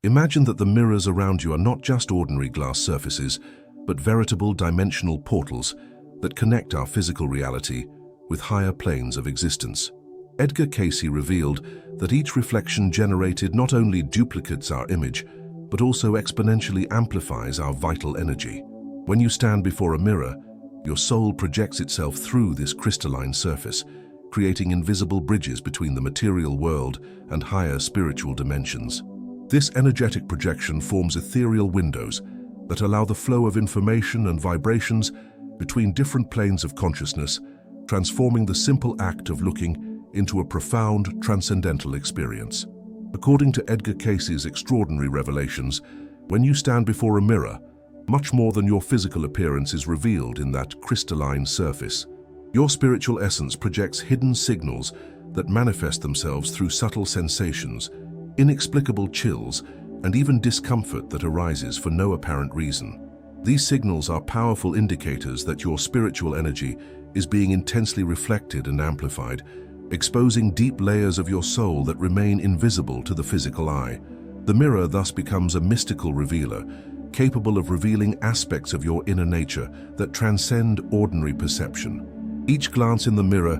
Imagine that the mirrors around you are not just ordinary glass surfaces, but veritable dimensional portals that connect our physical reality with higher planes of existence. Edgar Cayce revealed that each reflection generated not only duplicates our image, but also exponentially amplifies our vital energy. When you stand before a mirror, your soul projects itself through this crystalline surface, creating invisible bridges between the material world and higher spiritual dimensions. This energetic projection forms ethereal windows that allow the flow of information and vibrations between different planes of consciousness, transforming the simple act of looking into a profound transcendental experience. According to Edgar Cayce's extraordinary revelations, when you stand before a mirror, much more than your physical appearance is revealed in that crystalline surface. Your spiritual essence projects hidden signals that manifest themselves through subtle sensations, inexplicable chills, and even discomfort that arises for no apparent reason. These signals are powerful indicators that your spiritual energy is being intensely reflected and amplified, exposing deep layers of your soul that remain invisible to the physical eye. The mirror thus becomes a mystical revealer, capable of revealing aspects of your inner nature that transcend ordinary perception. Each glance in the mirror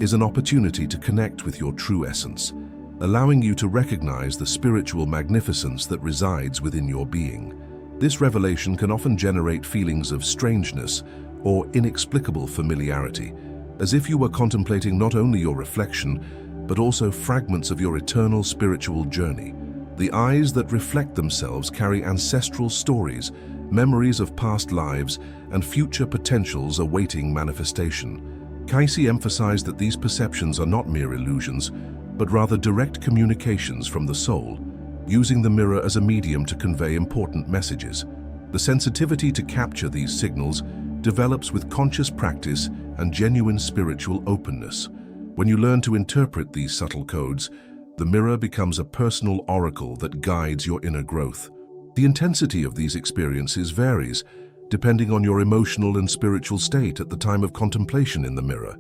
is an opportunity to connect with your true essence, allowing you to recognize the spiritual magnificence that resides within your being. This revelation can often generate feelings of strangeness or inexplicable familiarity, as if you were contemplating not only your reflection, but also fragments of your eternal spiritual journey. The eyes that reflect themselves carry ancestral stories, memories of past lives, and future potentials awaiting manifestation. Cayce emphasized that these perceptions are not mere illusions, but rather direct communications from the soul, using the mirror as a medium to convey important messages. The sensitivity to capture these signals develops with conscious practice and genuine spiritual openness. When you learn to interpret these subtle codes, the mirror becomes a personal oracle that guides your inner growth. The intensity of these experiences varies, depending on your emotional and spiritual state at the time of contemplation in the mirror.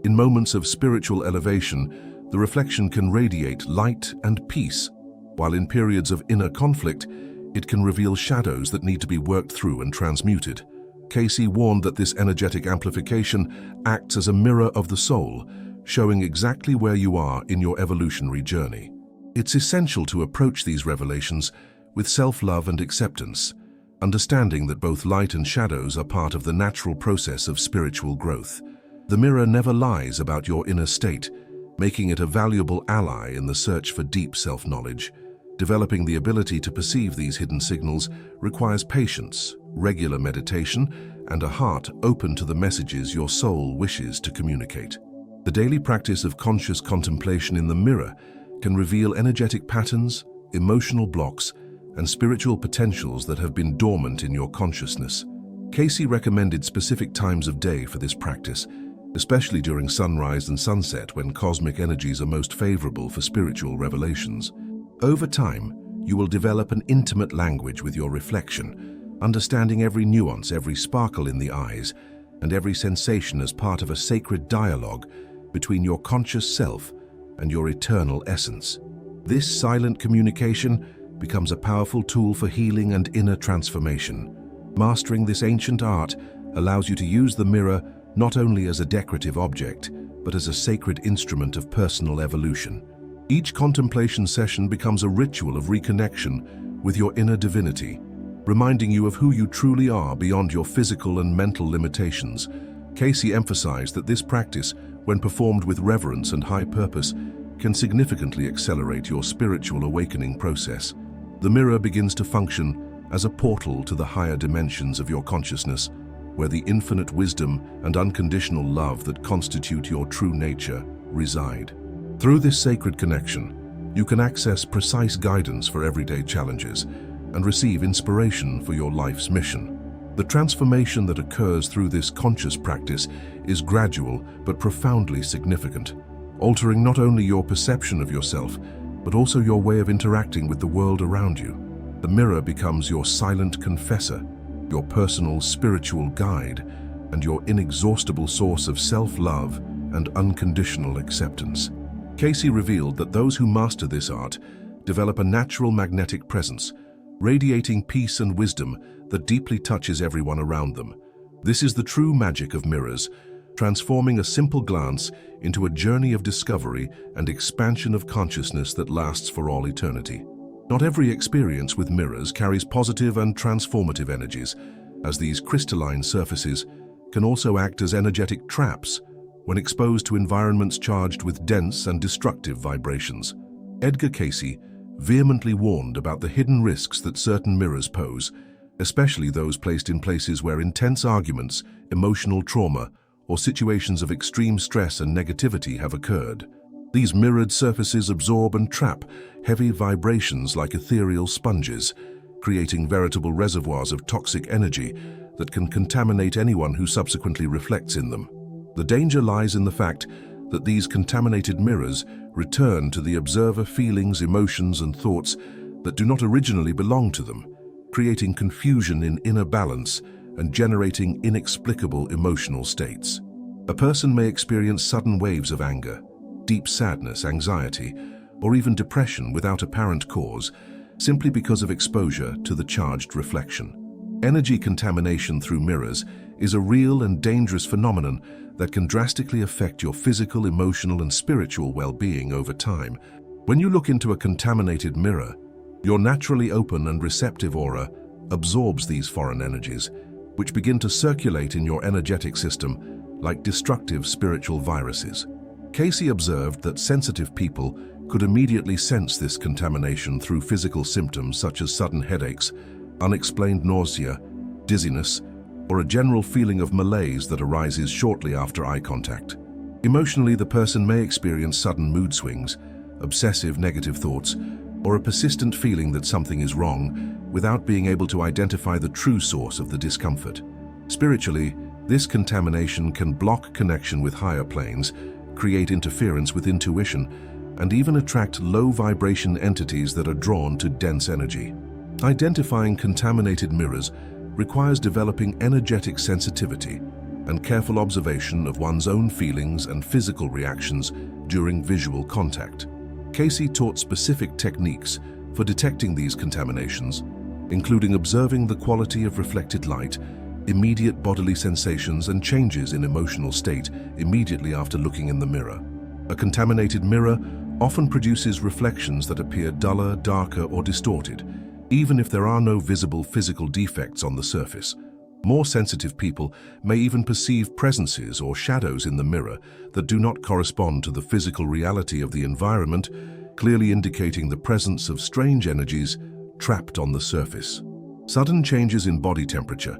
In moments of spiritual elevation, the reflection can radiate light and peace, while in periods of inner conflict, it can reveal shadows that need to be worked through and transmuted. Cayce warned that this energetic amplification acts as a mirror of the soul, showing exactly where you are in your evolutionary journey. It's essential to approach these revelations with self-love and acceptance, understanding that both light and shadows are part of the natural process of spiritual growth. The mirror never lies about your inner state, making it a valuable ally in the search for deep self-knowledge. Developing the ability to perceive these hidden signals requires patience, regular meditation, and a heart open to the messages your soul wishes to communicate. The daily practice of conscious contemplation in the mirror can reveal energetic patterns, emotional blocks, and spiritual potentials that have been dormant in your consciousness. Cayce recommended specific times of day for this practice, especially during sunrise and sunset when cosmic energies are most favorable for spiritual revelations. Over time, you will develop an intimate language with your reflection, understanding every nuance, every sparkle in the eyes, and every sensation as part of a sacred dialogue between your conscious self and your eternal essence. This silent communication becomes a powerful tool for healing and inner transformation. Mastering this ancient art allows you to use the mirror not only as a decorative object, but as a sacred instrument of personal evolution. Each contemplation session becomes a ritual of reconnection with your inner divinity, reminding you of who you truly are beyond your physical and mental limitations. Cayce emphasized that this practice, when performed with reverence and high purpose, can significantly accelerate your spiritual awakening process. The mirror begins to function as a portal to the higher dimensions of your consciousness, where the infinite wisdom and unconditional love that constitute your true nature reside. Through this sacred connection, you can access precise guidance for everyday challenges and receive inspiration for your life's mission. The transformation that occurs through this conscious practice is gradual but profoundly significant, altering not only your perception of yourself, but also your way of interacting with the world around you. The mirror becomes your silent confessor, your personal spiritual guide, and your inexhaustible source of self-love and unconditional acceptance. Cayce revealed that those who master this art develop a natural magnetic presence, radiating peace and wisdom that deeply touches everyone around them. This is the true magic of mirrors, transforming a simple glance into a journey of discovery and expansion of consciousness that lasts for all eternity. Not every experience with mirrors carries positive and transformative energies, as these crystalline surfaces can also act as energetic traps when exposed to environments charged with dense and destructive vibrations. Edgar Cayce vehemently warned about the hidden risks that certain mirrors pose, especially those placed in places where intense arguments, emotional trauma, or situations of extreme stress and negativity have occurred. These mirrored surfaces absorb and trap heavy vibrations like ethereal sponges, creating veritable reservoirs of toxic energy that can contaminate anyone who subsequently reflects in them. The danger lies in the fact that these contaminated mirrors return to the observer feelings, emotions, and thoughts that do not originally belong to them, creating confusion in inner balance and generating inexplicable emotional states. A person may experience sudden waves of anger, deep sadness, anxiety, or even depression without apparent cause, simply because of exposure to the charged reflection. Energy contamination through mirrors is a real and dangerous phenomenon that can drastically affect your physical, emotional, and spiritual well-being over time. When you look into a contaminated mirror, your naturally open and receptive aura absorbs these foreign energies, which begin to circulate in your energetic system like destructive spiritual viruses. Cayce observed that sensitive people could immediately sense this contamination through physical symptoms such as sudden headaches, unexplained nausea, dizziness, or a general feeling of malaise that arises shortly after eye contact. Emotionally, the person may experience sudden mood swings, obsessive negative thoughts, or a persistent feeling that something is wrong without being able to identify the true source of the discomfort. Spiritually, this contamination can block connection with higher planes, create interference with intuition, and even attract low-vibration entities that are drawn to dense energy. Identifying contaminated mirrors requires developing energetic sensitivity and careful observation of one's own feelings and physical reactions during visual contact. Cayce taught specific techniques for detecting these contaminations, including observing the quality of reflected light, immediate bodily sensations, and changes in emotional state immediately after looking in the mirror. A contaminated mirror often produces reflections that appear duller, darker, or distorted, even if there are no visible physical defects on the surface. More sensitive people may even perceive presences or shadows in the mirror that do not correspond to the physical reality of the environment, clearly indicating the presence of strange energies trapped on the surface. Sudden changes in body temperature,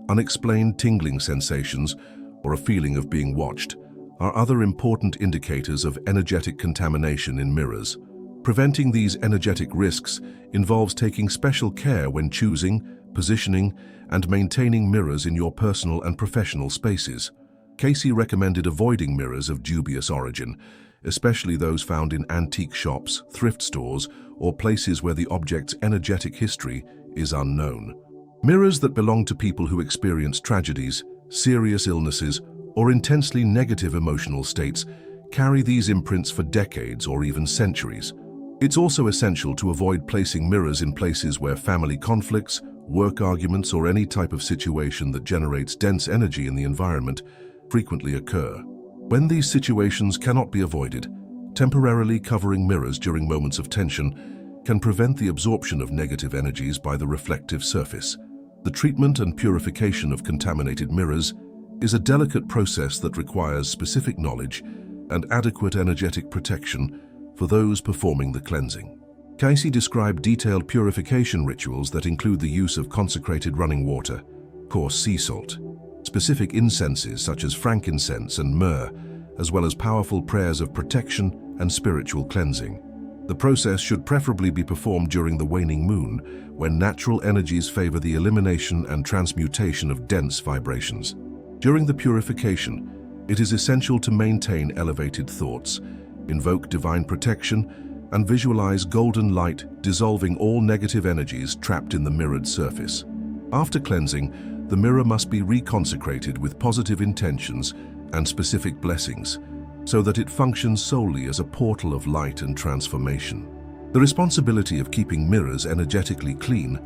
unexplained tingling sensations, or a feeling of being watched are other important indicators of energetic contamination in mirrors. Preventing these energetic risks involves taking special care when choosing, positioning, and maintaining mirrors in your personal and professional spaces. Cayce recommended avoiding mirrors of dubious origin, especially those found in antique shops, thrift stores, or places where the object's energetic history is unknown. Mirrors that belong to people who experience tragedies, serious illnesses, or intensely negative emotional states carry these imprints for decades or even centuries. It's also essential to avoid placing mirrors in places where family conflicts, work arguments, or any type of situation that generates dense energy in the environment frequently occur. When these situations cannot be avoided, temporarily covering mirrors during moments of tension can prevent the absorption of negative energies by the reflective surface. The treatment and purification of contaminated mirrors is a delicate process that requires specific knowledge and adequate energetic protection for those performing the cleansing. Cayce described detailed purification rituals that include the use of consecrated running water, coarse sea salt, specific incenses such as frankincense and myrrh, as well as powerful prayers of protection and spiritual cleansing. The process should preferably be performed during the waning moon, when natural energies favor the elimination and transmutation of dense vibrations. During the purification, it is essential to maintain elevated thoughts, invoke divine protection, and visualize golden light dissolving all negative energies trapped in the mirrored surface. After cleansing, the mirror must be reconsecrated with positive intentions and specific blessings, so that it functions solely as a portal of light and transformation. The responsibility of keeping mirrors energetically clean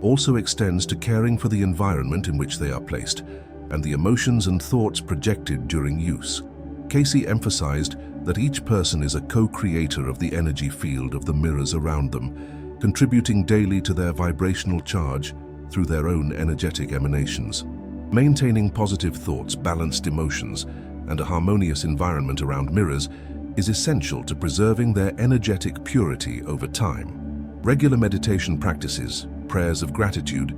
also extends to caring for the environment in which they are placed and the emotions and thoughts projected during use. Cayce emphasized that each person is a co-creator of the energy field of the mirrors around them, contributing daily to their vibrational charge through their own energetic emanations. Maintaining positive thoughts, balanced emotions, and a harmonious environment around mirrors is essential to preserving their energetic purity over time. Regular meditation practices, prayers of gratitude,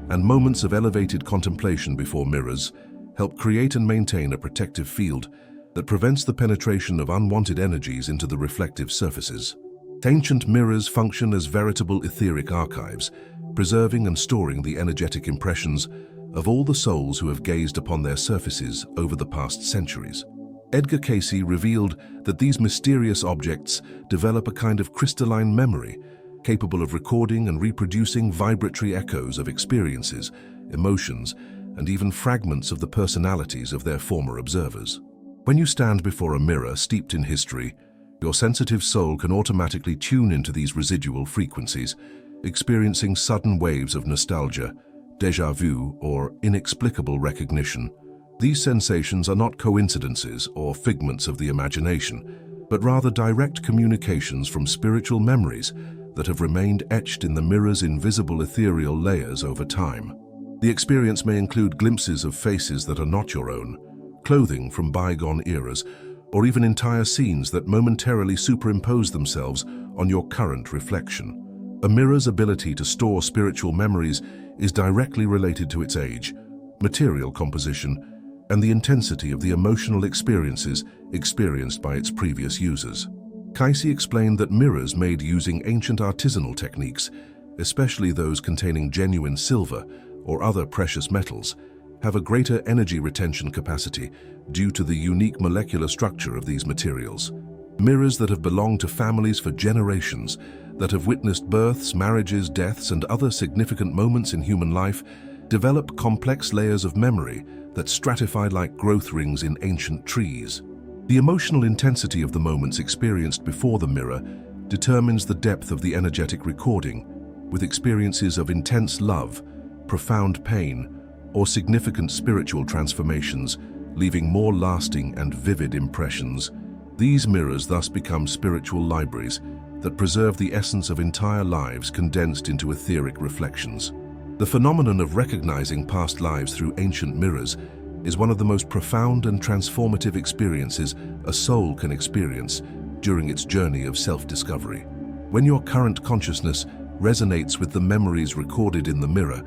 and moments of elevated contemplation before mirrors help create and maintain a protective field that prevents the penetration of unwanted energies into the reflective surfaces. Ancient mirrors function as veritable etheric archives, preserving and storing the energetic impressions of all the souls who have gazed upon their surfaces over the past centuries. Edgar Cayce revealed that these mysterious objects develop a kind of crystalline memory, capable of recording and reproducing vibratory echoes of experiences, emotions, and even fragments of the personalities of their former observers. When you stand before a mirror steeped in history, your sensitive soul can automatically tune into these residual frequencies, experiencing sudden waves of nostalgia, déjà vu, or inexplicable recognition. These sensations are not coincidences or figments of the imagination, but rather direct communications from spiritual memories that have remained etched in the mirror's invisible ethereal layers over time. The experience may include glimpses of faces that are not your own, clothing from bygone eras, or even entire scenes that momentarily superimpose themselves on your current reflection. A mirror's ability to store spiritual memories is directly related to its age, material composition, and the intensity of the emotional experiences experienced by its previous users. Cayce explained that mirrors made using ancient artisanal techniques, especially those containing genuine silver or other precious metals, have a greater energy retention capacity due to the unique molecular structure of these materials. Mirrors that have belonged to families for generations, that have witnessed births, marriages, deaths, and other significant moments in human life, develop complex layers of memory that stratify like growth rings in ancient trees. The emotional intensity of the moments experienced before the mirror determines the depth of the energetic recording, with experiences of intense love, profound pain, or significant spiritual transformations, leaving more lasting and vivid impressions. These mirrors thus become spiritual libraries that preserve the essence of entire lives condensed into etheric reflections. The phenomenon of recognizing past lives through ancient mirrors is one of the most profound and transformative experiences a soul can experience during its journey of self-discovery. When your current consciousness resonates with the memories recorded in the mirror,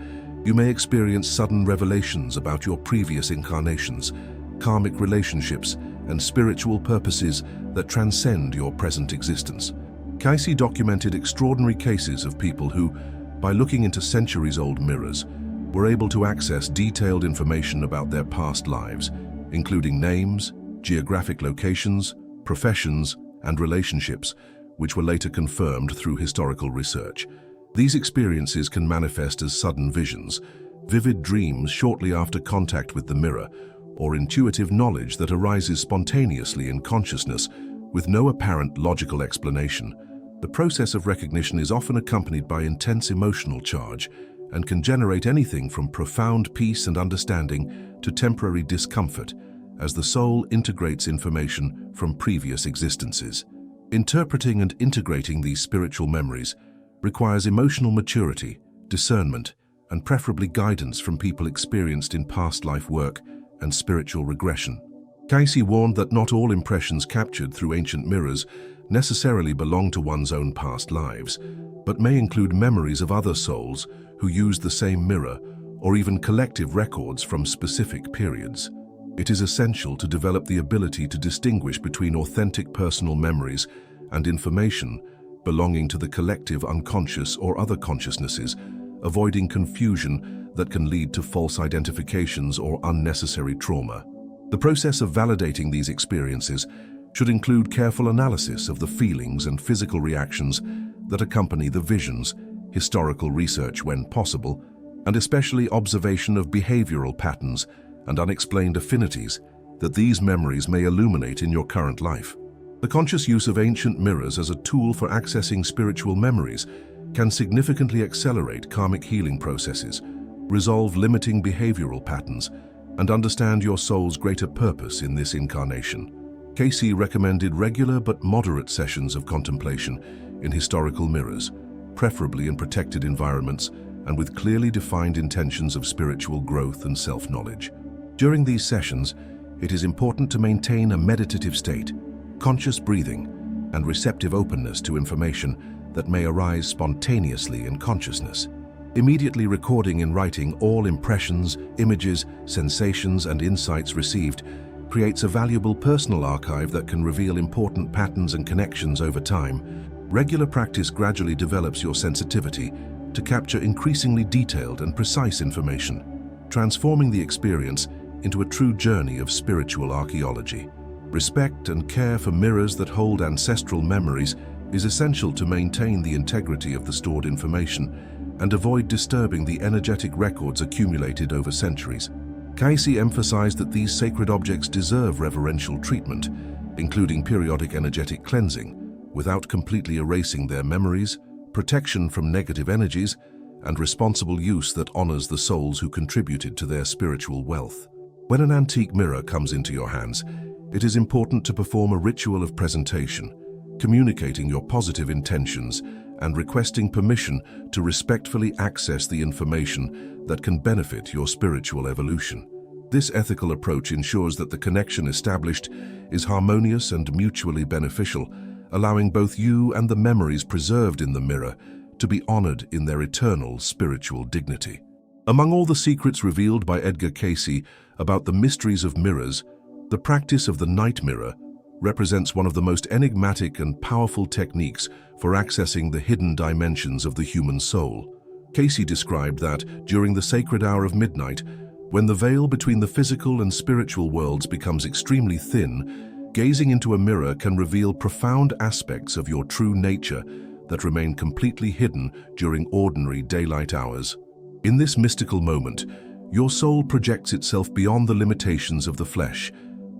you may experience sudden revelations about your previous incarnations, karmic relationships, and spiritual purposes that transcend your present existence. Cayce documented extraordinary cases of people who, by looking into centuries-old mirrors, were able to access detailed information about their past lives, including names, geographic locations, professions, and relationships, which were later confirmed through historical research. These experiences can manifest as sudden visions, vivid dreams shortly after contact with the mirror, or intuitive knowledge that arises spontaneously in consciousness with no apparent logical explanation. The process of recognition is often accompanied by intense emotional charge and can generate anything from profound peace and understanding to temporary discomfort as the soul integrates information from previous existences. Interpreting and integrating these spiritual memories requires emotional maturity, discernment, and preferably guidance from people experienced in past life work and spiritual regression. Cayce warned that not all impressions captured through ancient mirrors necessarily belong to one's own past lives, but may include memories of other souls who used the same mirror, or even collective records from specific periods. It is essential to develop the ability to distinguish between authentic personal memories and information belonging to the collective unconscious or other consciousnesses, avoiding confusion that can lead to false identifications or unnecessary trauma. The process of validating these experiences should include careful analysis of the feelings and physical reactions that accompany the visions, historical research when possible, and especially observation of behavioral patterns and unexplained affinities that these memories may illuminate in your current life. The conscious use of ancient mirrors as a tool for accessing spiritual memories can significantly accelerate karmic healing processes, resolve limiting behavioral patterns, and understand your soul's greater purpose in this incarnation. Cayce recommended regular but moderate sessions of contemplation in historical mirrors, preferably in protected environments and with clearly defined intentions of spiritual growth and self-knowledge. During these sessions, it is important to maintain a meditative state, conscious breathing, and receptive openness to information that may arise spontaneously in consciousness. Immediately recording in writing all impressions, images, sensations, and insights received creates a valuable personal archive that can reveal important patterns and connections over time. Regular practice gradually develops your sensitivity to capture increasingly detailed and precise information, transforming the experience into a true journey of spiritual archaeology. Respect and care for mirrors that hold ancestral memories is essential to maintain the integrity of the stored information and avoid disturbing the energetic records accumulated over centuries. Cayce emphasized that these sacred objects deserve reverential treatment, including periodic energetic cleansing, without completely erasing their memories, protection from negative energies, and responsible use that honors the souls who contributed to their spiritual wealth. When an antique mirror comes into your hands, it is important to perform a ritual of presentation, communicating your positive intentions and requesting permission to respectfully access the information that can benefit your spiritual evolution. This ethical approach ensures that the connection established is harmonious and mutually beneficial, allowing both you and the memories preserved in the mirror to be honored in their eternal spiritual dignity. Among all the secrets revealed by Edgar Cayce about the mysteries of mirrors, the practice of the night mirror represents one of the most enigmatic and powerful techniques for accessing the hidden dimensions of the human soul. Cayce described that during the sacred hour of midnight, when the veil between the physical and spiritual worlds becomes extremely thin, gazing into a mirror can reveal profound aspects of your true nature that remain completely hidden during ordinary daylight hours. In this mystical moment, your soul projects itself beyond the limitations of the flesh,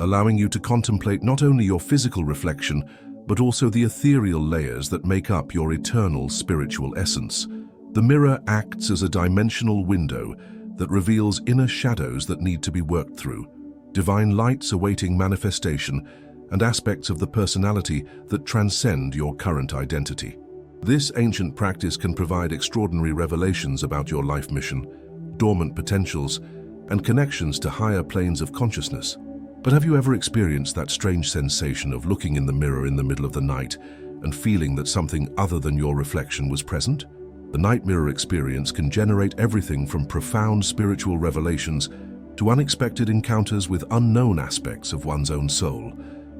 allowing you to contemplate not only your physical reflection, but also the ethereal layers that make up your eternal spiritual essence. The mirror acts as a dimensional window that reveals inner shadows that need to be worked through, divine lights awaiting manifestation, and aspects of the personality that transcend your current identity. This ancient practice can provide extraordinary revelations about your life mission, dormant potentials, and connections to higher planes of consciousness. But have you ever experienced that strange sensation of looking in the mirror in the middle of the night and feeling that something other than your reflection was present? The night mirror experience can generate everything from profound spiritual revelations to unexpected encounters with unknown aspects of one's own soul,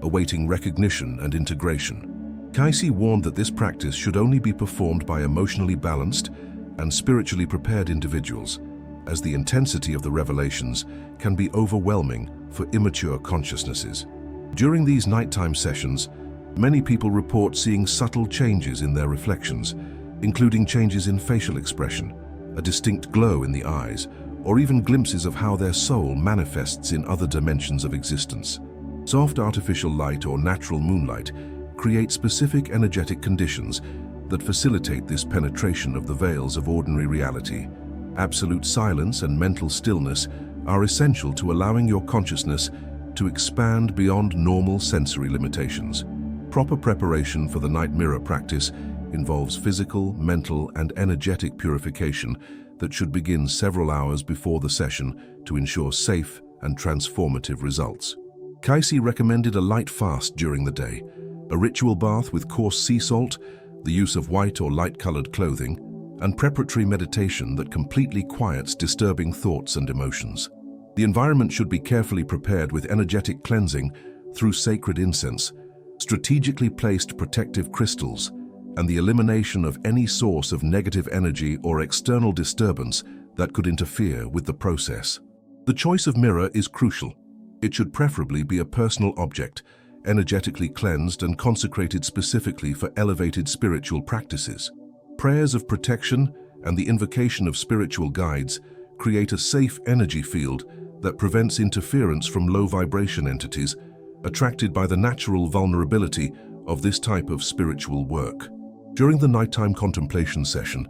awaiting recognition and integration. Cayce warned that this practice should only be performed by emotionally balanced and spiritually prepared individuals, as the intensity of the revelations can be overwhelming for immature consciousnesses. During these nighttime sessions, many people report seeing subtle changes in their reflections, including changes in facial expression, a distinct glow in the eyes, or even glimpses of how their soul manifests in other dimensions of existence. Soft artificial light or natural moonlight create specific energetic conditions that facilitate this penetration of the veils of ordinary reality. Absolute silence and mental stillness are essential to allowing your consciousness to expand beyond normal sensory limitations. Proper preparation for the night mirror practice involves physical, mental, and energetic purification that should begin several hours before the session to ensure safe and transformative results. Cayce recommended a light fast during the day, a ritual bath with coarse sea salt, the use of white or light-colored clothing, and preparatory meditation that completely quiets disturbing thoughts and emotions. The environment should be carefully prepared with energetic cleansing through sacred incense, strategically placed protective crystals, and the elimination of any source of negative energy or external disturbance that could interfere with the process. The choice of mirror is crucial. It should preferably be a personal object, energetically cleansed and consecrated specifically for elevated spiritual practices. Prayers of protection and the invocation of spiritual guides create a safe energy field that prevents interference from low-vibration entities attracted by the natural vulnerability of this type of spiritual work. During the nighttime contemplation session,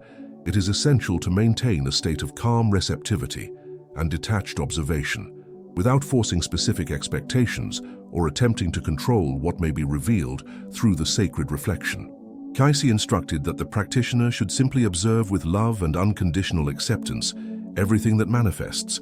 it is essential to maintain a state of calm receptivity and detached observation, without forcing specific expectations or attempting to control what may be revealed through the sacred reflection. Cayce instructed that the practitioner should simply observe with love and unconditional acceptance everything that manifests,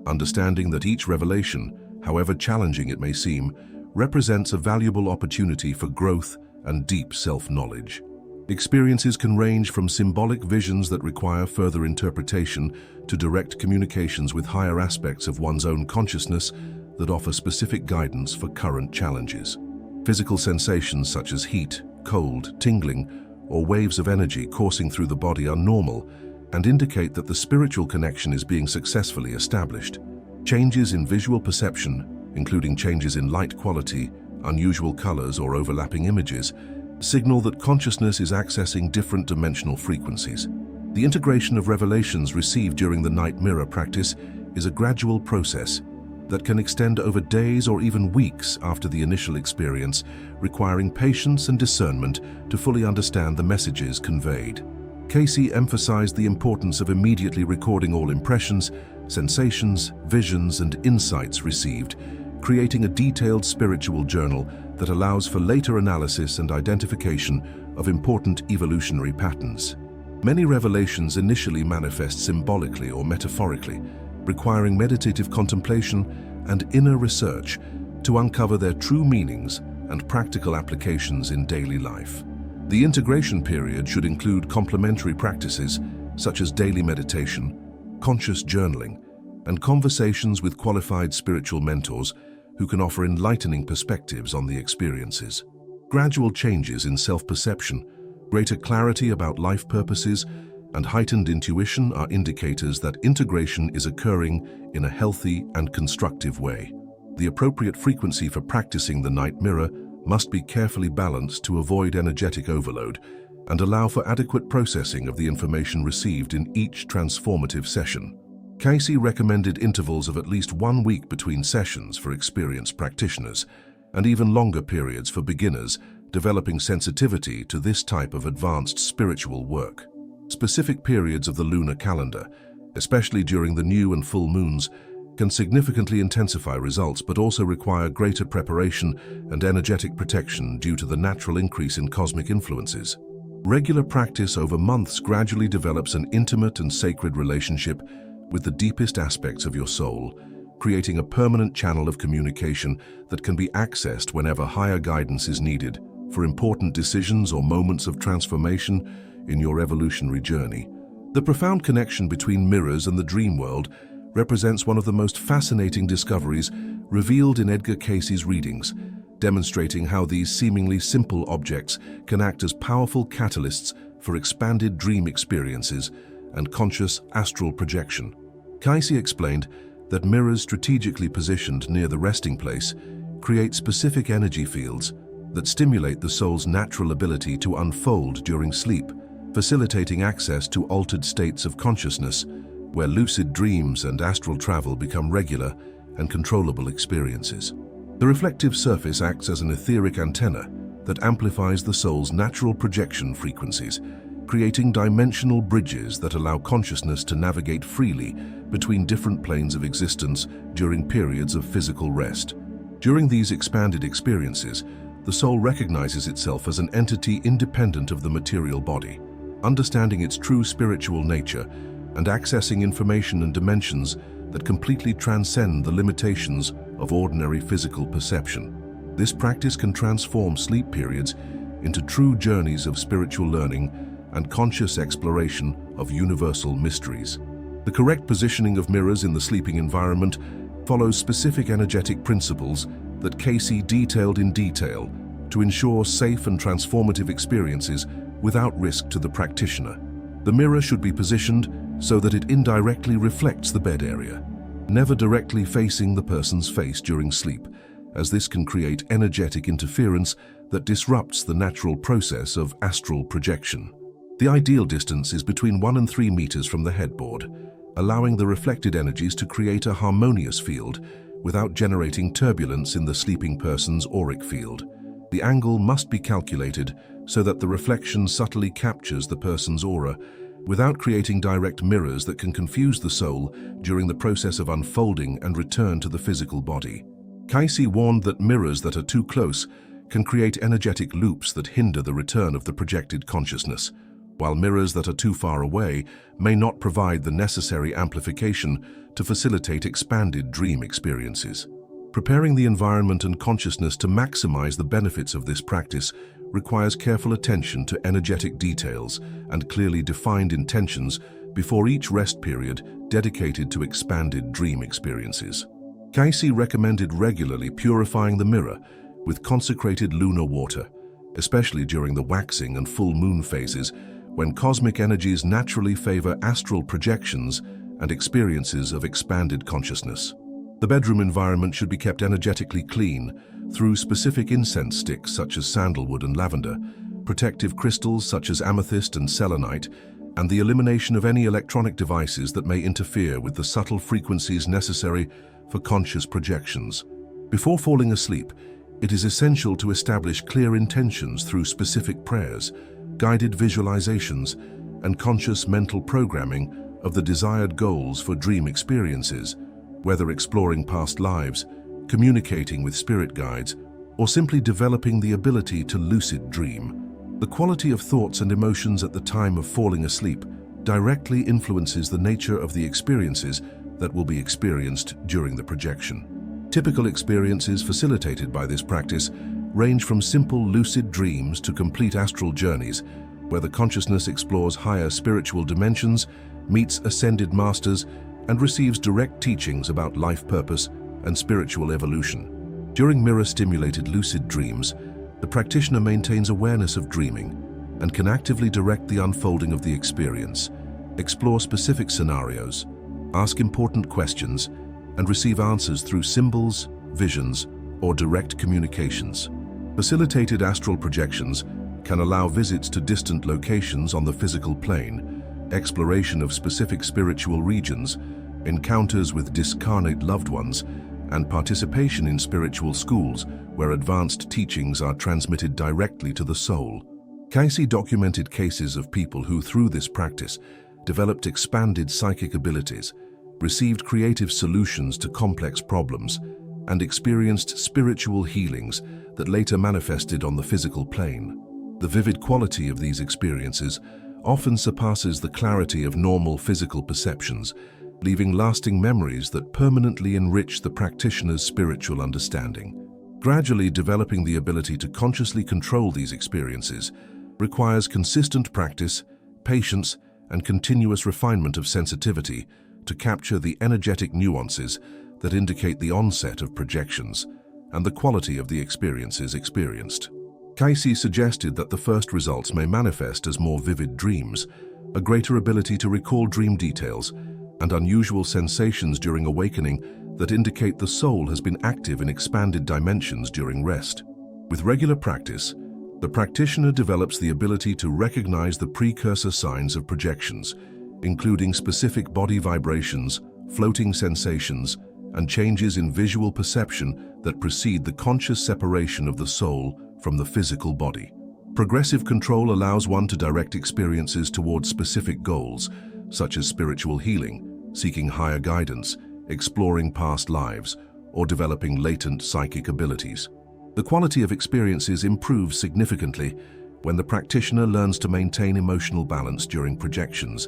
understanding that each revelation, however challenging it may seem, represents a valuable opportunity for growth and deep self-knowledge. Experiences can range from symbolic visions that require further interpretation to direct communications with higher aspects of one's own consciousness that offer specific guidance for current challenges. Physical sensations such as heat, cold, tingling, or waves of energy coursing through the body are normal and indicate that the spiritual connection is being successfully established. Changes in visual perception, including changes in light quality, unusual colors, or overlapping images, signal that consciousness is accessing different dimensional frequencies. The integration of revelations received during the night mirror practice is a gradual process that can extend over days or even weeks after the initial experience, requiring patience and discernment to fully understand the messages conveyed. Cayce emphasized the importance of immediately recording all impressions, sensations, visions, and insights received, creating a detailed spiritual journal that allows for later analysis and identification of important evolutionary patterns. Many revelations initially manifest symbolically or metaphorically, requiring meditative contemplation and inner research to uncover their true meanings and practical applications in daily life. The integration period should include complementary practices such as daily meditation, conscious journaling, and conversations with qualified spiritual mentors who can offer enlightening perspectives on the experiences. Gradual changes in self-perception, greater clarity about life purposes, and heightened intuition are indicators that integration is occurring in a healthy and constructive way. The appropriate frequency for practicing the night mirror must be carefully balanced to avoid energetic overload and allow for adequate processing of the information received in each transformative session. Cayce recommended intervals of at least 1 week between sessions for experienced practitioners, and even longer periods for beginners developing sensitivity to this type of advanced spiritual work. Specific periods of the lunar calendar, especially during the new and full moons, can significantly intensify results but also require greater preparation and energetic protection due to the natural increase in cosmic influences. Regular practice over months gradually develops an intimate and sacred relationship with the deepest aspects of your soul, creating a permanent channel of communication that can be accessed whenever higher guidance is needed for important decisions or moments of transformation in your evolutionary journey. The profound connection between mirrors and the dream world represents one of the most fascinating discoveries revealed in Edgar Cayce's readings, demonstrating how these seemingly simple objects can act as powerful catalysts for expanded dream experiences and conscious astral projection. Cayce explained that mirrors strategically positioned near the resting place create specific energy fields that stimulate the soul's natural ability to unfold during sleep, facilitating access to altered states of consciousness, where lucid dreams and astral travel become regular and controllable experiences. The reflective surface acts as an etheric antenna that amplifies the soul's natural projection frequencies, creating dimensional bridges that allow consciousness to navigate freely between different planes of existence during periods of physical rest. During these expanded experiences, the soul recognizes itself as an entity independent of the material body, understanding its true spiritual nature and accessing information and dimensions that completely transcend the limitations of ordinary physical perception. This practice can transform sleep periods into true journeys of spiritual learning and conscious exploration of universal mysteries. The correct positioning of mirrors in the sleeping environment follows specific energetic principles that Cayce detailed in detail to ensure safe and transformative experiences without risk to the practitioner. The mirror should be positioned so that it indirectly reflects the bed area, never directly facing the person's face during sleep, as this can create energetic interference that disrupts the natural process of astral projection. The ideal distance is between 1 and 3 meters from the headboard, allowing the reflected energies to create a harmonious field without generating turbulence in the sleeping person's auric field. The angle must be calculated so that the reflection subtly captures the person's aura, without creating direct mirrors that can confuse the soul during the process of unfolding and return to the physical body. Cayce warned that mirrors that are too close can create energetic loops that hinder the return of the projected consciousness, while mirrors that are too far away may not provide the necessary amplification to facilitate expanded dream experiences. Preparing the environment and consciousness to maximize the benefits of this practice requires careful attention to energetic details and clearly defined intentions before each rest period dedicated to expanded dream experiences. Cayce recommended regularly purifying the mirror with consecrated lunar water, especially during the waxing and full moon phases, when cosmic energies naturally favor astral projections and experiences of expanded consciousness. The bedroom environment should be kept energetically clean through specific incense sticks such as sandalwood and lavender, protective crystals such as amethyst and selenite, and the elimination of any electronic devices that may interfere with the subtle frequencies necessary for conscious projections. Before falling asleep, it is essential to establish clear intentions through specific prayers, guided visualizations, and conscious mental programming of the desired goals for dream experiences, whether exploring past lives, communicating with spirit guides, or simply developing the ability to lucid dream. The quality of thoughts and emotions at the time of falling asleep directly influences the nature of the experiences that will be experienced during the projection. Typical experiences facilitated by this practice range from simple lucid dreams to complete astral journeys, where the consciousness explores higher spiritual dimensions, meets ascended masters, and receives direct teachings about life purpose and spiritual evolution. During mirror-stimulated lucid dreams, the practitioner maintains awareness of dreaming and can actively direct the unfolding of the experience, explore specific scenarios, ask important questions, and receive answers through symbols, visions, or direct communications. Facilitated astral projections can allow visits to distant locations on the physical plane, exploration of specific spiritual regions, encounters with discarnate loved ones, and participation in spiritual schools where advanced teachings are transmitted directly to the soul. Cayce documented cases of people who, through this practice, developed expanded psychic abilities, received creative solutions to complex problems, and experienced spiritual healings that later manifested on the physical plane. The vivid quality of these experiences often surpasses the clarity of normal physical perceptions, leaving lasting memories that permanently enrich the practitioner's spiritual understanding. Gradually developing the ability to consciously control these experiences requires consistent practice, patience, and continuous refinement of sensitivity to capture the energetic nuances that indicate the onset of projections and the quality of the experiences experienced. Cayce suggested that the first results may manifest as more vivid dreams, a greater ability to recall dream details, and unusual sensations during awakening that indicate the soul has been active in expanded dimensions during rest. With regular practice, the practitioner develops the ability to recognize the precursor signs of projections, including specific body vibrations, floating sensations, and changes in visual perception that precede the conscious separation of the soul from the physical body. Progressive control allows one to direct experiences towards specific goals, such as spiritual healing, seeking higher guidance, exploring past lives, or developing latent psychic abilities. The quality of experiences improves significantly when the practitioner learns to maintain emotional balance during projections,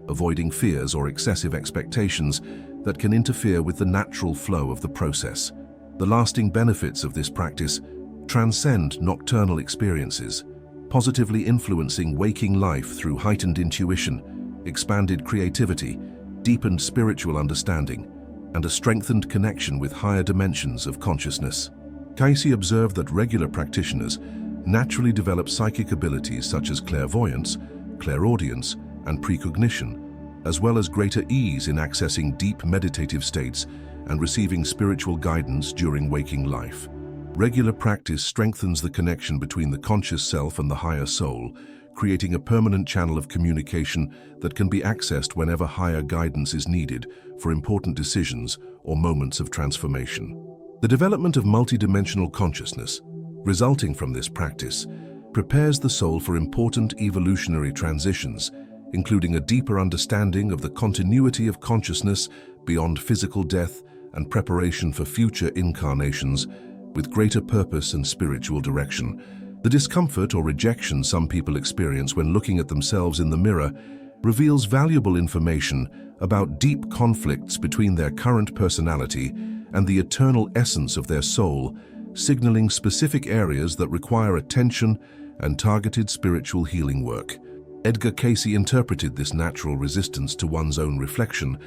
avoiding fears or excessive expectations that can interfere with the natural flow of the process. The lasting benefits of this practice transcend nocturnal experiences, positively influencing waking life through heightened intuition, expanded creativity, deepened spiritual understanding, and a strengthened connection with higher dimensions of consciousness. Cayce observed that regular practitioners naturally develop psychic abilities such as clairvoyance, clairaudience, and precognition, as well as greater ease in accessing deep meditative states and receiving spiritual guidance during waking life. Regular practice strengthens the connection between the conscious self and the higher soul, creating a permanent channel of communication that can be accessed whenever higher guidance is needed for important decisions or moments of transformation. The development of multidimensional consciousness, resulting from this practice, prepares the soul for important evolutionary transitions, including a deeper understanding of the continuity of consciousness beyond physical death and preparation for future incarnations with greater purpose and spiritual direction. The discomfort or rejection some people experience when looking at themselves in the mirror reveals valuable information about deep conflicts between their current personality and the eternal essence of their soul, signaling specific areas that require attention and targeted spiritual healing work. Edgar Cayce interpreted this natural resistance to one's own reflection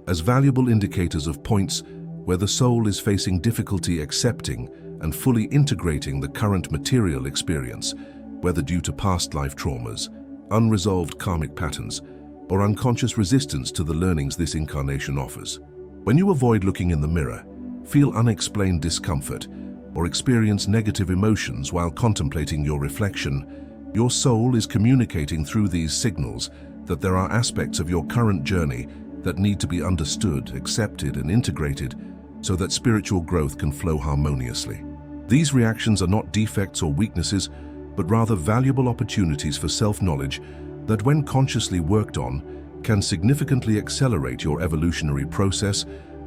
as valuable indicators of points where the soul is facing difficulty accepting and fully integrating the current material experience, whether due to past life traumas, unresolved karmic patterns, or unconscious resistance to the learnings this incarnation offers. When you avoid looking in the mirror, feel unexplained discomfort, or experience negative emotions while contemplating your reflection, your soul is communicating through these signals that there are aspects of your current journey that need to be understood, accepted, and integrated so that spiritual growth can flow harmoniously. These reactions are not defects or weaknesses, but rather valuable opportunities for self-knowledge that, when consciously worked on, can significantly accelerate your evolutionary process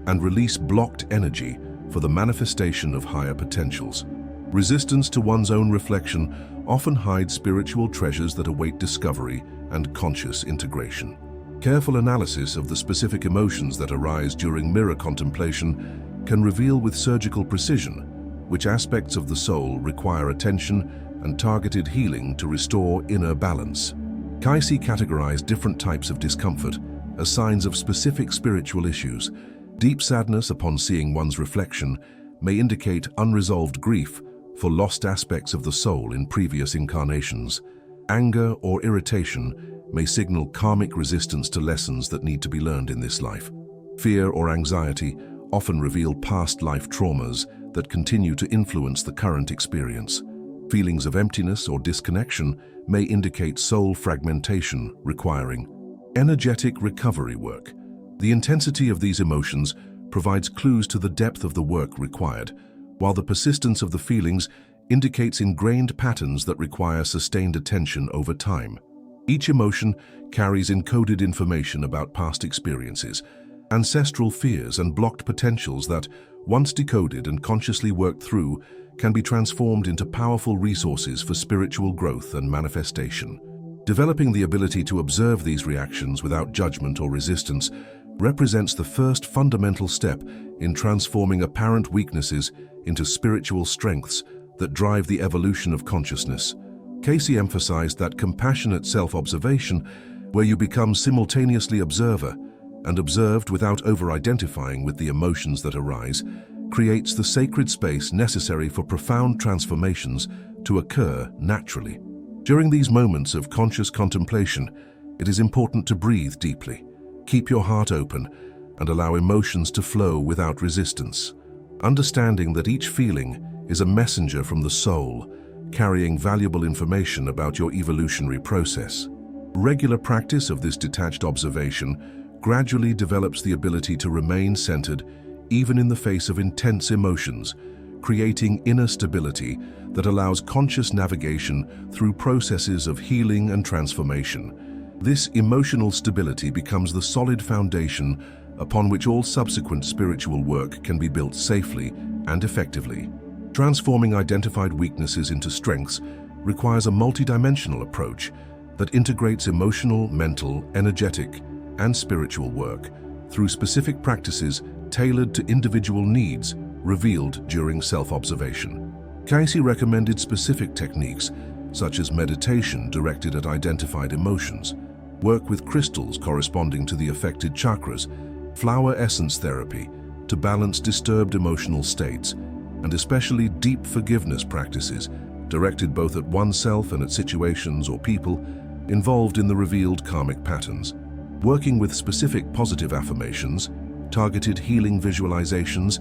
and release blocked energy for the manifestation of higher potentials. Resistance to one's own reflection often hides spiritual treasures that await discovery and conscious integration. Careful analysis of the specific emotions that arise during mirror contemplation can reveal with surgical precision which aspects of the soul require attention and targeted healing to restore inner balance. Cayce categorized different types of discomfort as signs of specific spiritual issues. Deep sadness upon seeing one's reflection may indicate unresolved grief for lost aspects of the soul in previous incarnations. Anger or irritation may signal karmic resistance to lessons that need to be learned in this life. Fear or anxiety often reveal past life traumas that continue to influence the current experience. Feelings of emptiness or disconnection may indicate soul fragmentation requiring energetic recovery work. The intensity of these emotions provides clues to the depth of the work required, while the persistence of the feelings indicates ingrained patterns that require sustained attention over time. Each emotion carries encoded information about past experiences, ancestral fears, and blocked potentials that, once decoded and consciously worked through, can be transformed into powerful resources for spiritual growth and manifestation. Developing the ability to observe these reactions without judgment or resistance represents the first fundamental step in transforming apparent weaknesses into spiritual strengths that drive the evolution of consciousness. Cayce emphasized that compassionate self-observation, where you become simultaneously observer and observed without over-identifying with the emotions that arise, creates the sacred space necessary for profound transformations to occur naturally. During these moments of conscious contemplation, it is important to breathe deeply, keep your heart open, and allow emotions to flow without resistance. Understanding that each feeling is a messenger from the soul, carrying valuable information about your evolutionary process. Regular practice of this detached observation gradually develops the ability to remain centered even in the face of intense emotions, creating inner stability that allows conscious navigation through processes of healing and transformation. This emotional stability becomes the solid foundation upon which all subsequent spiritual work can be built safely and effectively. Transforming identified weaknesses into strengths requires a multidimensional approach that integrates emotional, mental, energetic, and spiritual work through specific practices tailored to individual needs revealed during self-observation. Cayce recommended specific techniques such as meditation directed at identified emotions, work with crystals corresponding to the affected chakras, flower essence therapy to balance disturbed emotional states, and especially deep forgiveness practices directed both at oneself and at situations or people involved in the revealed karmic patterns. Working with specific positive affirmations, targeted healing visualizations,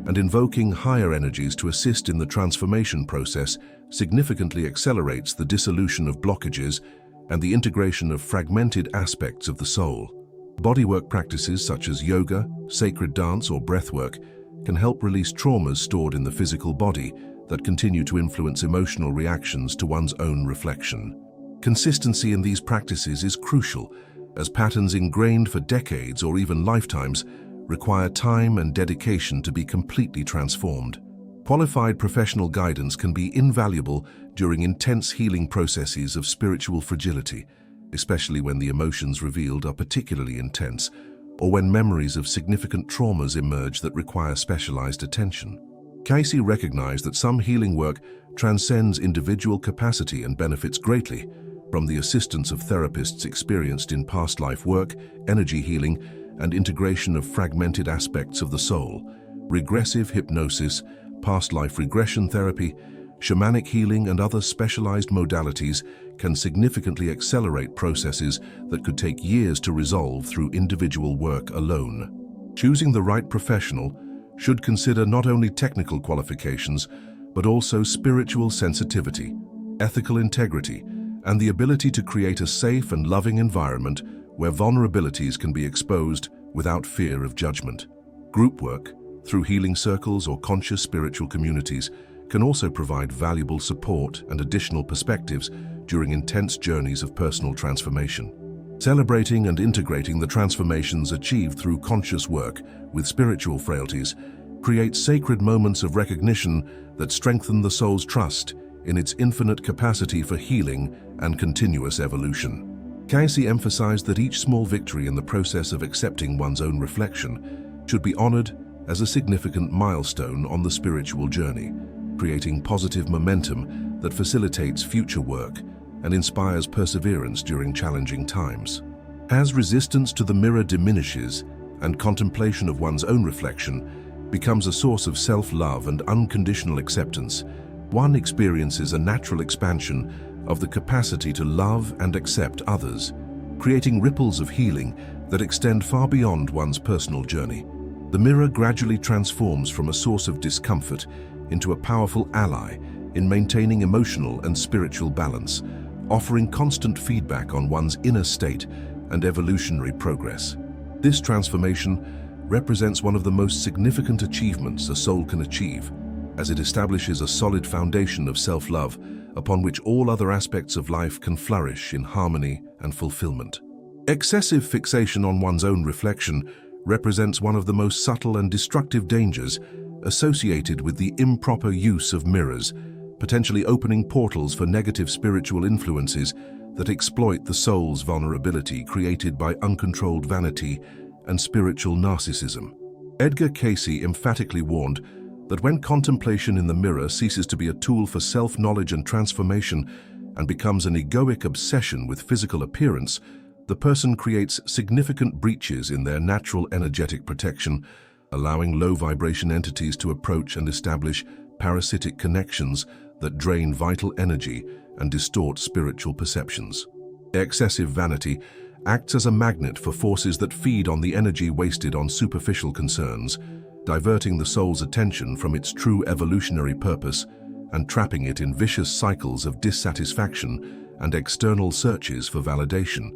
and invoking higher energies to assist in the transformation process significantly accelerates the dissolution of blockages and the integration of fragmented aspects of the soul. Bodywork practices such as yoga, sacred dance, or breathwork can help release traumas stored in the physical body that continue to influence emotional reactions to one's own reflection. Consistency in these practices is crucial, as patterns ingrained for decades or even lifetimes require time and dedication to be completely transformed. Qualified professional guidance can be invaluable during intense healing processes of spiritual fragility, especially when the emotions revealed are particularly intense, or when memories of significant traumas emerge that require specialized attention. Cayce recognized that some healing work transcends individual capacity and benefits greatly from the assistance of therapists experienced in past life work, energy healing, and integration of fragmented aspects of the soul. Regressive hypnosis, past life regression therapy, shamanic healing, and other specialized modalities can significantly accelerate processes that could take years to resolve through individual work alone. Choosing the right professional should consider not only technical qualifications, but also spiritual sensitivity, ethical integrity, and the ability to create a safe and loving environment where vulnerabilities can be exposed without fear of judgment. Group work, through healing circles or conscious spiritual communities, can also provide valuable support and additional perspectives during intense journeys of personal transformation. Celebrating and integrating the transformations achieved through conscious work with spiritual frailties creates sacred moments of recognition that strengthen the soul's trust in its infinite capacity for healing and continuous evolution. Cayce emphasized that each small victory in the process of accepting one's own reflection should be honored as a significant milestone on the spiritual journey, creating positive momentum that facilitates future work and inspires perseverance during challenging times. As resistance to the mirror diminishes and contemplation of one's own reflection becomes a source of self-love and unconditional acceptance, one experiences a natural expansion of the capacity to love and accept others, creating ripples of healing that extend far beyond one's personal journey. The mirror gradually transforms from a source of discomfort into a powerful ally in maintaining emotional and spiritual balance, offering constant feedback on one's inner state and evolutionary progress. This transformation represents one of the most significant achievements a soul can achieve, as it establishes a solid foundation of self-love upon which all other aspects of life can flourish in harmony and fulfillment. Excessive fixation on one's own reflection represents one of the most subtle and destructive dangers associated with the improper use of mirrors, potentially opening portals for negative spiritual influences that exploit the soul's vulnerability created by uncontrolled vanity and spiritual narcissism. Edgar Cayce emphatically warned that when contemplation in the mirror ceases to be a tool for self-knowledge and transformation and becomes an egoic obsession with physical appearance, the person creates significant breaches in their natural energetic protection, allowing low-vibration entities to approach and establish parasitic connections that drain vital energy and distort spiritual perceptions. Excessive vanity acts as a magnet for forces that feed on the energy wasted on superficial concerns, diverting the soul's attention from its true evolutionary purpose and trapping it in vicious cycles of dissatisfaction and external searches for validation.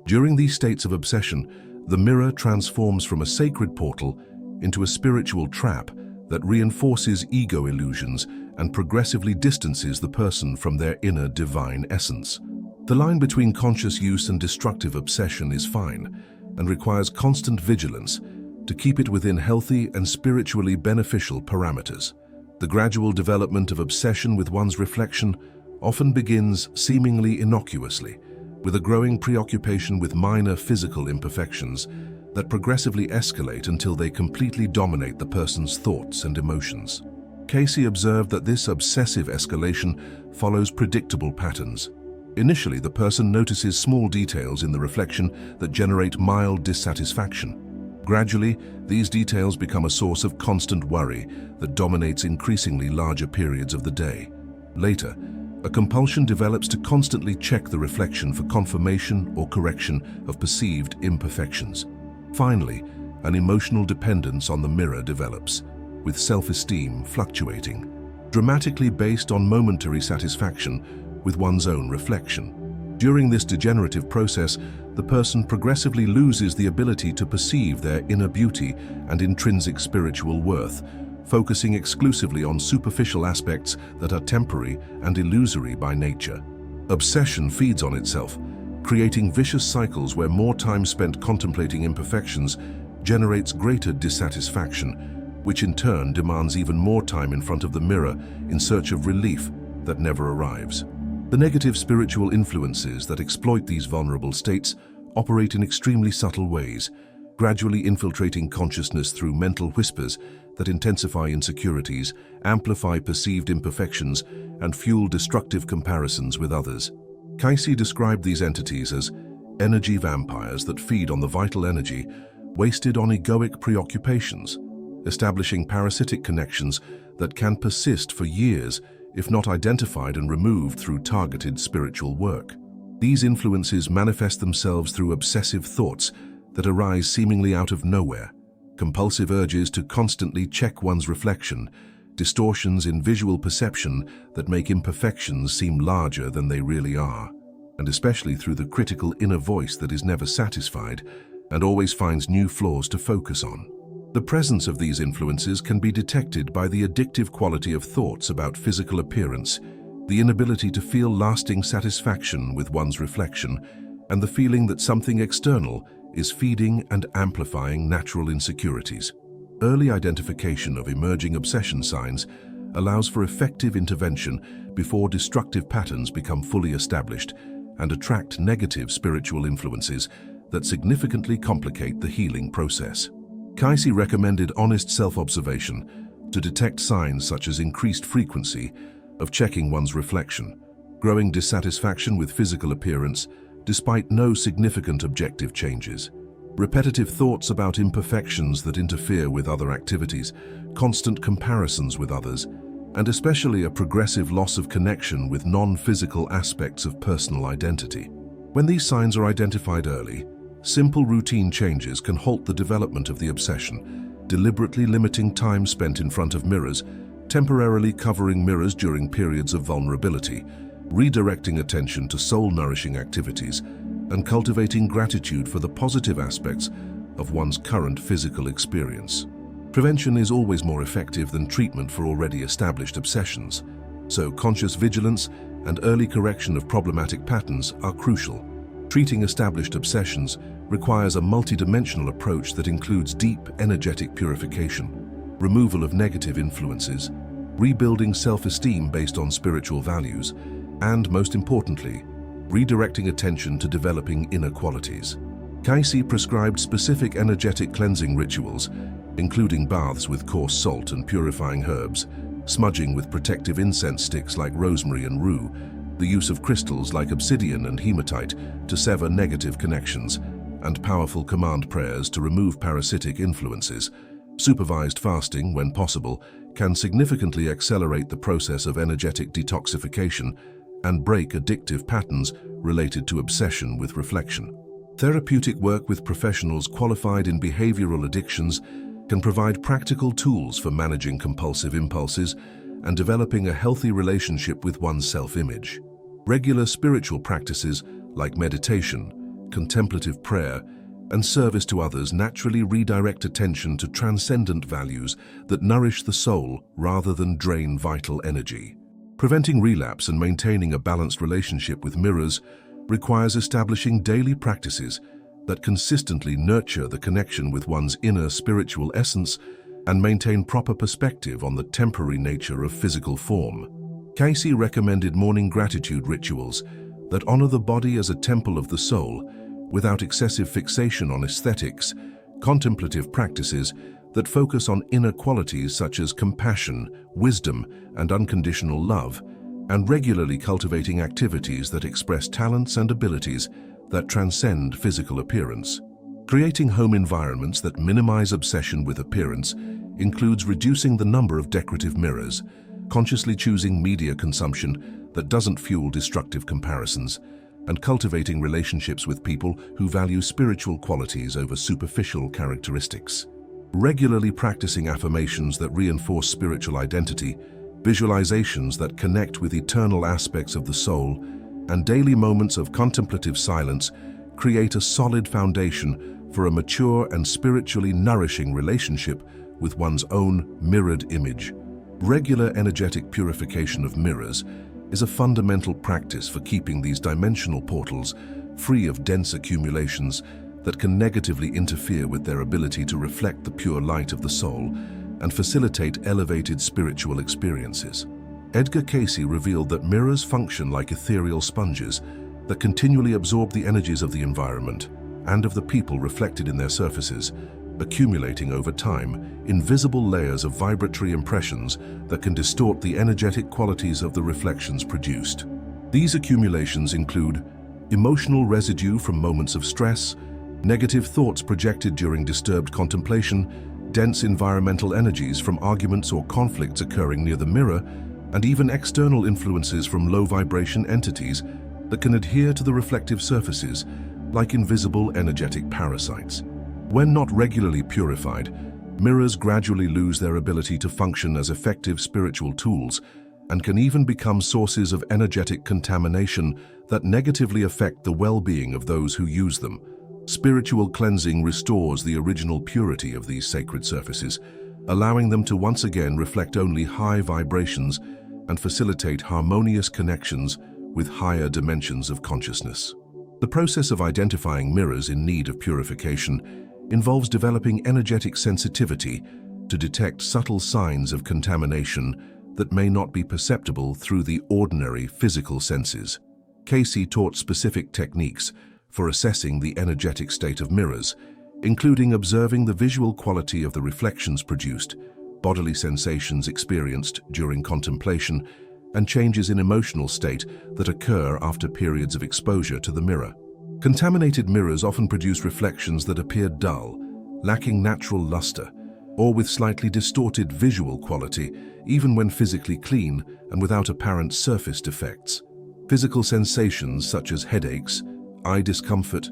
During these states of obsession, the mirror transforms from a sacred portal into a spiritual trap that reinforces ego illusions and progressively distances the person from their inner divine essence. The line between conscious use and destructive obsession is fine and requires constant vigilance to keep it within healthy and spiritually beneficial parameters. The gradual development of obsession with one's reflection often begins seemingly innocuously, with a growing preoccupation with minor physical imperfections that progressively escalate until they completely dominate the person's thoughts and emotions. Cayce observed that this obsessive escalation follows predictable patterns. Initially, the person notices small details in the reflection that generate mild dissatisfaction. Gradually, these details become a source of constant worry that dominates increasingly larger periods of the day. Later, a compulsion develops to constantly check the reflection for confirmation or correction of perceived imperfections. Finally, an emotional dependence on the mirror develops, with self-esteem fluctuating, dramatically based on momentary satisfaction with one's own reflection. During this degenerative process, the person progressively loses the ability to perceive their inner beauty and intrinsic spiritual worth, focusing exclusively on superficial aspects that are temporary and illusory by nature. Obsession feeds on itself, creating vicious cycles where more time spent contemplating imperfections generates greater dissatisfaction, which in turn demands even more time in front of the mirror in search of relief that never arrives. The negative spiritual influences that exploit these vulnerable states operate in extremely subtle ways, gradually infiltrating consciousness through mental whispers that intensify insecurities, amplify perceived imperfections, and fuel destructive comparisons with others. Cayce described these entities as energy vampires that feed on the vital energy wasted on egoic preoccupations, establishing parasitic connections that can persist for years if not identified and removed through targeted spiritual work. These influences manifest themselves through obsessive thoughts that arise seemingly out of nowhere, compulsive urges to constantly check one's reflection, distortions in visual perception that make imperfections seem larger than they really are, and especially through the critical inner voice that is never satisfied and always finds new flaws to focus on. The presence of these influences can be detected by the addictive quality of thoughts about physical appearance, the inability to feel lasting satisfaction with one's reflection, and the feeling that something external is feeding and amplifying natural insecurities. Early identification of emerging obsession signs allows for effective intervention before destructive patterns become fully established and attract negative spiritual influences that significantly complicate the healing process. Cayce recommended honest self-observation to detect signs such as increased frequency of checking one's reflection, growing dissatisfaction with physical appearance despite no significant objective changes, repetitive thoughts about imperfections that interfere with other activities, constant comparisons with others, and especially a progressive loss of connection with non-physical aspects of personal identity. When these signs are identified early, simple routine changes can halt the development of the obsession, deliberately limiting time spent in front of mirrors, temporarily covering mirrors during periods of vulnerability, redirecting attention to soul-nourishing activities, and cultivating gratitude for the positive aspects of one's current physical experience. Prevention is always more effective than treatment for already established obsessions, so conscious vigilance and early correction of problematic patterns are crucial. Treating established obsessions requires a multidimensional approach that includes deep, energetic purification, removal of negative influences, rebuilding self-esteem based on spiritual values, and, most importantly, redirecting attention to developing inner qualities. Cayce prescribed specific energetic cleansing rituals, including baths with coarse salt and purifying herbs, smudging with protective incense sticks like rosemary and rue, the use of crystals like obsidian and hematite to sever negative connections, and powerful command prayers to remove parasitic influences. Supervised fasting, when possible, can significantly accelerate the process of energetic detoxification and break addictive patterns related to obsession with reflection. Therapeutic work with professionals qualified in behavioral addictions can provide practical tools for managing compulsive impulses and developing a healthy relationship with one's self-image. Regular spiritual practices like meditation, contemplative prayer, and service to others naturally redirect attention to transcendent values that nourish the soul rather than drain vital energy. Preventing relapse and maintaining a balanced relationship with mirrors requires establishing daily practices that consistently nurture the connection with one's inner spiritual essence and maintain proper perspective on the temporary nature of physical form. Cayce recommended morning gratitude rituals that honor the body as a temple of the soul without excessive fixation on aesthetics, contemplative practices that focus on inner qualities such as compassion, wisdom, and unconditional love, and regularly cultivating activities that express talents and abilities that transcend physical appearance. Creating home environments that minimize obsession with appearance includes reducing the number of decorative mirrors, consciously choosing media consumption that doesn't fuel destructive comparisons, and cultivating relationships with people who value spiritual qualities over superficial characteristics. Regularly practicing affirmations that reinforce spiritual identity, visualizations that connect with eternal aspects of the soul, and daily moments of contemplative silence create a solid foundation for a mature and spiritually nourishing relationship with one's own mirrored image. Regular energetic purification of mirrors is a fundamental practice for keeping these dimensional portals free of dense accumulations that can negatively interfere with their ability to reflect the pure light of the soul and facilitate elevated spiritual experiences. Edgar Cayce revealed that mirrors function like ethereal sponges that continually absorb the energies of the environment and of the people reflected in their surfaces, accumulating over time invisible layers of vibratory impressions that can distort the energetic qualities of the reflections produced. These accumulations include emotional residue from moments of stress, negative thoughts projected during disturbed contemplation, dense environmental energies from arguments or conflicts occurring near the mirror, and even external influences from low-vibration entities that can adhere to the reflective surfaces, like invisible energetic parasites. When not regularly purified, mirrors gradually lose their ability to function as effective spiritual tools and can even become sources of energetic contamination that negatively affect the well-being of those who use them. Spiritual cleansing restores the original purity of these sacred surfaces, allowing them to once again reflect only high vibrations and facilitate harmonious connections with higher dimensions of consciousness. The process of identifying mirrors in need of purification involves developing energetic sensitivity to detect subtle signs of contamination that may not be perceptible through the ordinary physical senses. Cayce taught specific techniques for assessing the energetic state of mirrors, including observing the visual quality of the reflections produced, bodily sensations experienced during contemplation, and changes in emotional state that occur after periods of exposure to the mirror. Contaminated mirrors often produce reflections that appear dull, lacking natural luster, or with slightly distorted visual quality, even when physically clean and without apparent surface defects. Physical sensations such as headaches, eye discomfort,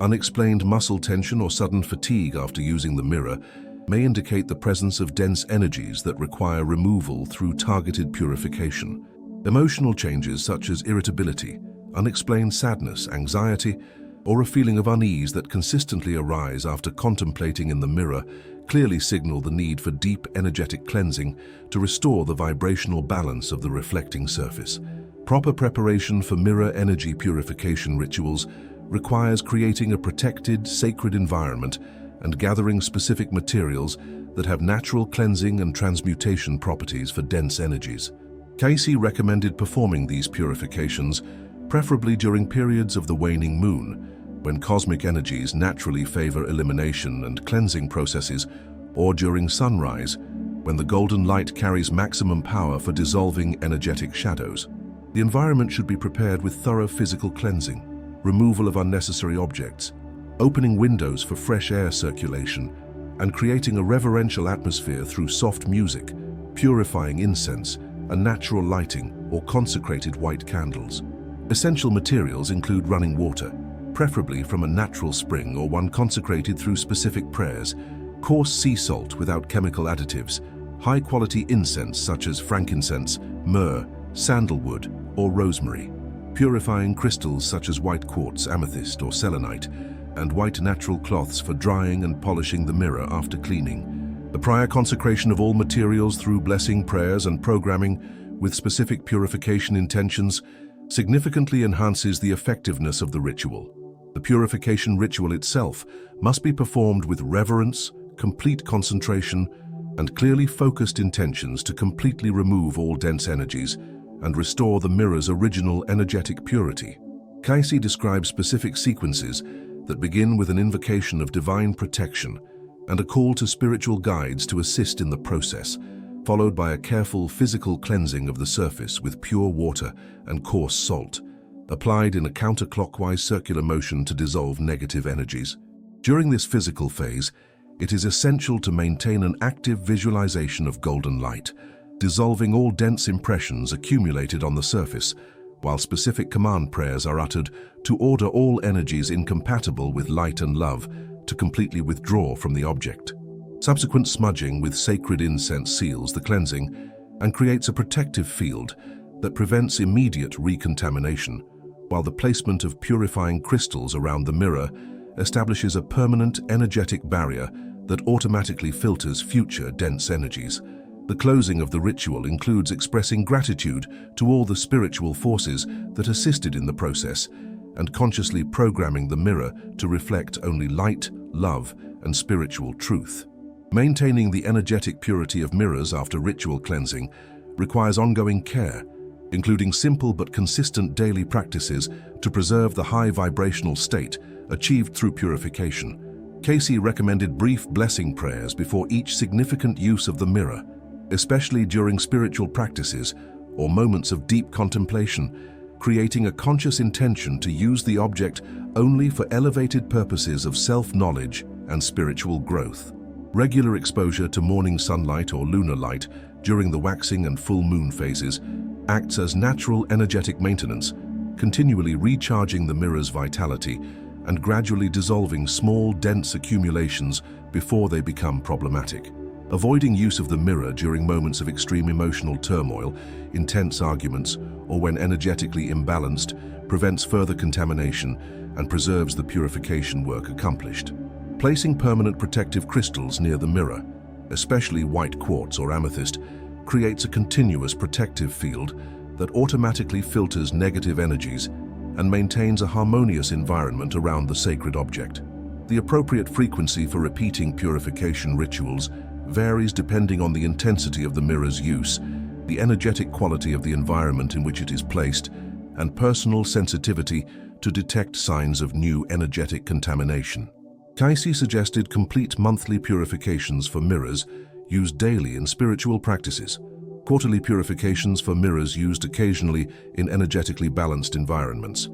unexplained muscle tension, or sudden fatigue after using the mirror may indicate the presence of dense energies that require removal through targeted purification. Emotional changes such as irritability, unexplained sadness, anxiety, or a feeling of unease that consistently arise after contemplating in the mirror clearly signal the need for deep energetic cleansing to restore the vibrational balance of the reflecting surface. Proper preparation for mirror energy purification rituals requires creating a protected, sacred environment and gathering specific materials that have natural cleansing and transmutation properties for dense energies. Cayce recommended performing these purifications preferably during periods of the waning moon, when cosmic energies naturally favor elimination and cleansing processes, or during sunrise, when the golden light carries maximum power for dissolving energetic shadows. The environment should be prepared with thorough physical cleansing, removal of unnecessary objects, opening windows for fresh air circulation, and creating a reverential atmosphere through soft music, purifying incense, and natural lighting or consecrated white candles. Essential materials include running water, preferably from a natural spring or one consecrated through specific prayers, coarse sea salt without chemical additives, high-quality incense such as frankincense, myrrh, sandalwood, or rosemary, purifying crystals such as white quartz, amethyst, or selenite, and white natural cloths for drying and polishing the mirror after cleaning. The prior consecration of all materials through blessing prayers and programming with specific purification intentions significantly enhances the effectiveness of the ritual. The purification ritual itself must be performed with reverence, complete concentration, and clearly focused intentions to completely remove all dense energies and restore the mirror's original energetic purity. Cayce describes specific sequences that begin with an invocation of divine protection and a call to spiritual guides to assist in the process, followed by a careful physical cleansing of the surface with pure water and coarse salt, applied in a counterclockwise circular motion to dissolve negative energies. During this physical phase, it is essential to maintain an active visualization of golden light, dissolving all dense impressions accumulated on the surface, while specific command prayers are uttered to order all energies incompatible with light and love to completely withdraw from the object. Subsequent smudging with sacred incense seals the cleansing and creates a protective field that prevents immediate recontamination, while the placement of purifying crystals around the mirror establishes a permanent energetic barrier that automatically filters future dense energies. The closing of the ritual includes expressing gratitude to all the spiritual forces that assisted in the process and consciously programming the mirror to reflect only light, love, and spiritual truth. Maintaining the energetic purity of mirrors after ritual cleansing requires ongoing care, including simple but consistent daily practices to preserve the high vibrational state achieved through purification. Cayce recommended brief blessing prayers before each significant use of the mirror, especially during spiritual practices or moments of deep contemplation, creating a conscious intention to use the object only for elevated purposes of self-knowledge and spiritual growth. Regular exposure to morning sunlight or lunar light during the waxing and full moon phases acts as natural energetic maintenance, continually recharging the mirror's vitality and gradually dissolving small, dense accumulations before they become problematic. Avoiding use of the mirror during moments of extreme emotional turmoil, intense arguments, or when energetically imbalanced prevents further contamination and preserves the purification work accomplished. Placing permanent protective crystals near the mirror, especially white quartz or amethyst, creates a continuous protective field that automatically filters negative energies and maintains a harmonious environment around the sacred object. The appropriate frequency for repeating purification rituals varies depending on the intensity of the mirror's use, the energetic quality of the environment in which it is placed, and personal sensitivity to detect signs of new energetic contamination. Cayce suggested complete monthly purifications for mirrors used daily in spiritual practices, quarterly purifications for mirrors used occasionally in energetically balanced environments,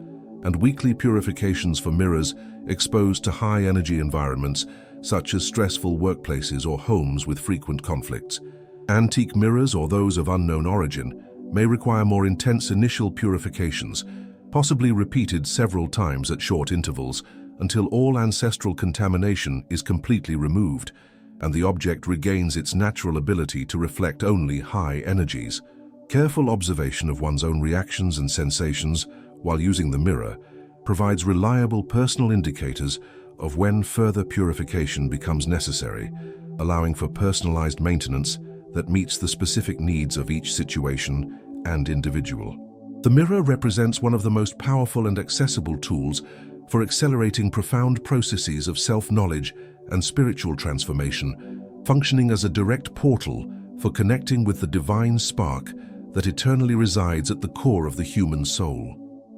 and weekly purifications for mirrors exposed to high-energy environments such as stressful workplaces or homes with frequent conflicts. Antique mirrors or those of unknown origin may require more intense initial purifications, possibly repeated several times at short intervals until all ancestral contamination is completely removed and the object regains its natural ability to reflect only high energies. Careful observation of one's own reactions and sensations while using the mirror provides reliable personal indicators of when further purification becomes necessary, allowing for personalized maintenance that meets the specific needs of each situation and individual. The mirror represents one of the most powerful and accessible tools for accelerating profound processes of self-knowledge and spiritual transformation, functioning as a direct portal for connecting with the divine spark that eternally resides at the core of the human soul.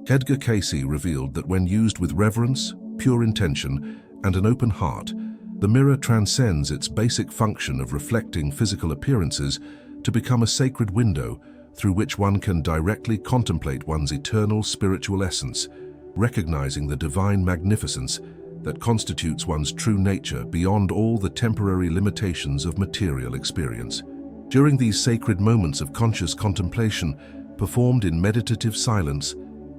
Edgar Cayce revealed that when used with reverence, pure intention, and an open heart, the mirror transcends its basic function of reflecting physical appearances to become a sacred window through which one can directly contemplate one's eternal spiritual essence, recognizing the divine magnificence that constitutes one's true nature beyond all the temporary limitations of material experience. During these sacred moments of conscious contemplation, performed in meditative silence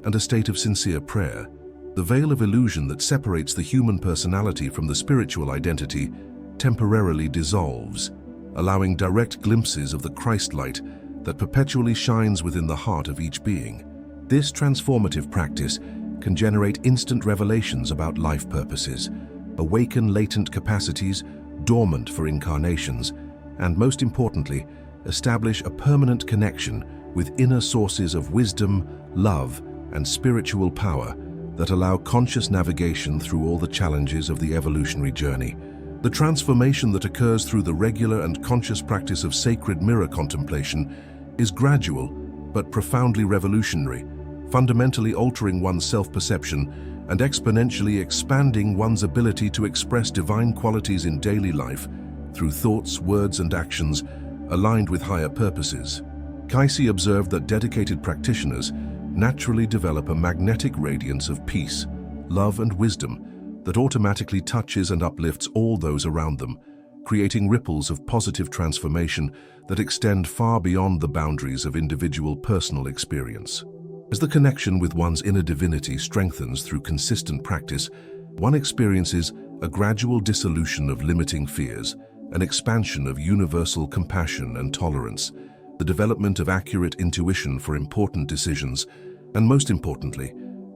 and a state of sincere prayer, the veil of illusion that separates the human personality from the spiritual identity temporarily dissolves, allowing direct glimpses of the Christ light that perpetually shines within the heart of each being. This transformative practice can generate instant revelations about life purposes, awaken latent capacities dormant for incarnations, and most importantly, establish a permanent connection with inner sources of wisdom, love, and spiritual power that allow conscious navigation through all the challenges of the evolutionary journey. The transformation that occurs through the regular and conscious practice of sacred mirror contemplation is gradual but profoundly revolutionary, fundamentally altering one's self-perception and exponentially expanding one's ability to express divine qualities in daily life through thoughts, words, and actions aligned with higher purposes. Cayce observed that dedicated practitioners naturally develop a magnetic radiance of peace, love, and wisdom that automatically touches and uplifts all those around them, creating ripples of positive transformation that extend far beyond the boundaries of individual personal experience. As the connection with one's inner divinity strengthens through consistent practice, one experiences a gradual dissolution of limiting fears, an expansion of universal compassion and tolerance, the development of accurate intuition for important decisions, and most importantly,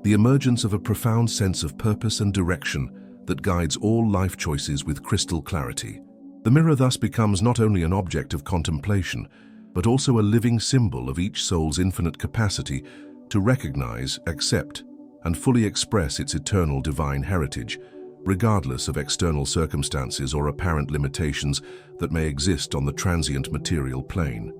the emergence of a profound sense of purpose and direction that guides all life choices with crystal clarity. The mirror thus becomes not only an object of contemplation, but also a living symbol of each soul's infinite capacity to recognize, accept, and fully express its eternal divine heritage, regardless of external circumstances or apparent limitations that may exist on the transient material plane.